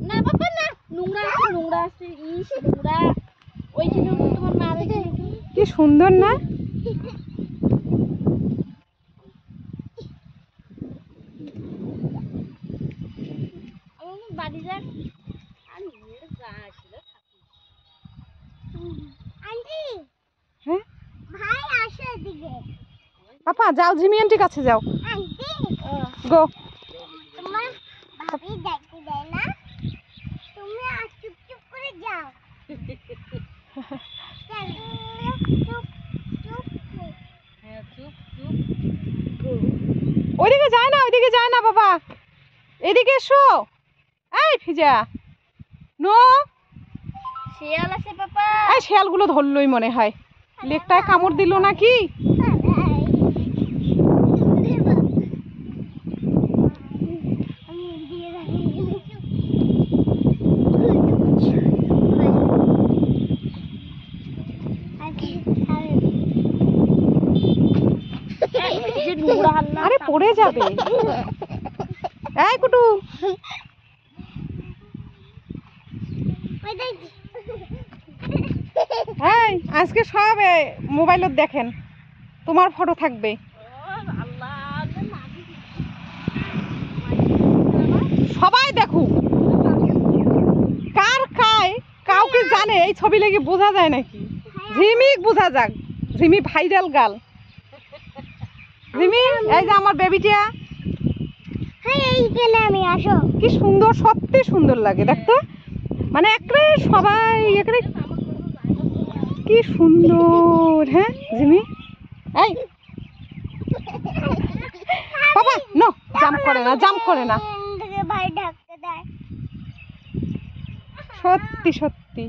না বাবা না, নোংরা আছে ইস নোংরা। ওইখানে তোমার মা রেখে কি সুন্দর না? আমার বাড়ি যাক আর নিয়ে যা ছিল আন্টি। হ্যাঁ ভাই আসো এদিকে। পাপা যাও ঝিমি আন্টির কাছে যাও। আন্টি গো। তোমার ভাবি দেখতে দেয় না, তুমি আর চুপ চুপ করে যাও। চুপ চুপ হ্যাঁ চুপ চুপ। ওইদিকে যায় না বাবা, এদিকে এসো। এই ফিজা নো, শিয়াল আছে পাপা। এই শিয়ালগুলো ধরলই মনে হয়, লেকটায় কামড় দিল নাকি। আরে পড়ে যাবে। এই কুটু এই আজকে সব মোবাইলত দেখেন, তোমার ফটো থাকবে। সবাই দেখুক, কার খায় কাউকে জানে এই ছবি লেগে বোঝা যায় নাকি? ঝিমিক বোঝা যাক, ঝিমি ভাইরাল গাল। ঝিমি এই যে আমার বেবিটা, আমি আসো। কি সুন্দর, সত্যি সুন্দর লাগে দেখতে, মানে একবারে সবাই একবারে কি সুন্দর। হ্যাঁ ঝিমি এই বাবা নো, জাম্প করে না ভাই ঢাকতে দেয়। সত্যি সত্যি।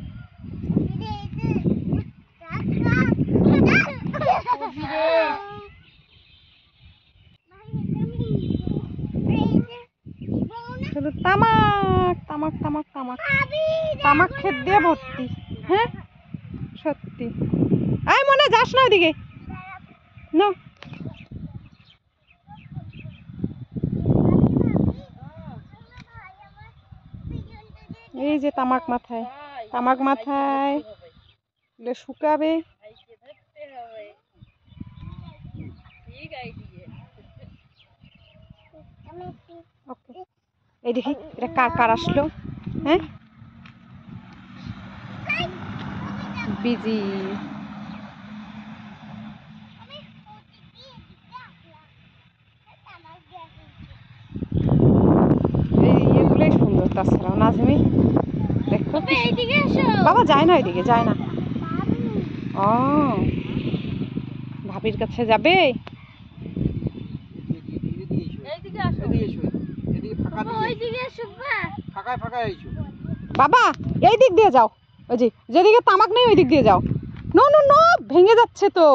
শুধু তামাক তামাক তামাক তামাক তামাক খেত দিয়ে ভর্তি। হ্যাঁ সত্যি। আয় মনে যাস না ওইদিকে। নো এই যে তামাক মাথায়, তামাক মাথায় শুকাবে। ওকে এই দেখি এটা কার কার আসলো। হ্যাঁ বিজি। এই এগুলোই সুন্দর, তাছাড়াও নাজমি দেখো। বাবা যায় না ওইদিকে, যায় না। ও ভাবির কাছে যাবে। বাবা এই দিক দিয়ে যাও, ওই যে যেদিকে তামাক নেই ওই দিক দিয়ে যাও। নো নো নো, ভেঙে যাচ্ছে তো।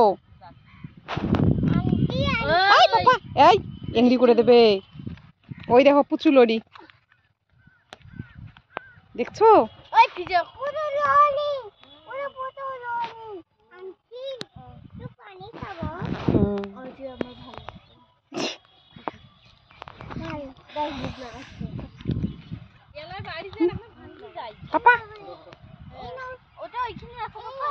এই বাবা এই এংরি করে দেবে। ওই দেখো পুচুলড়ি দেখছো। পাপা ওটা ওইখানে রাখো পাপা।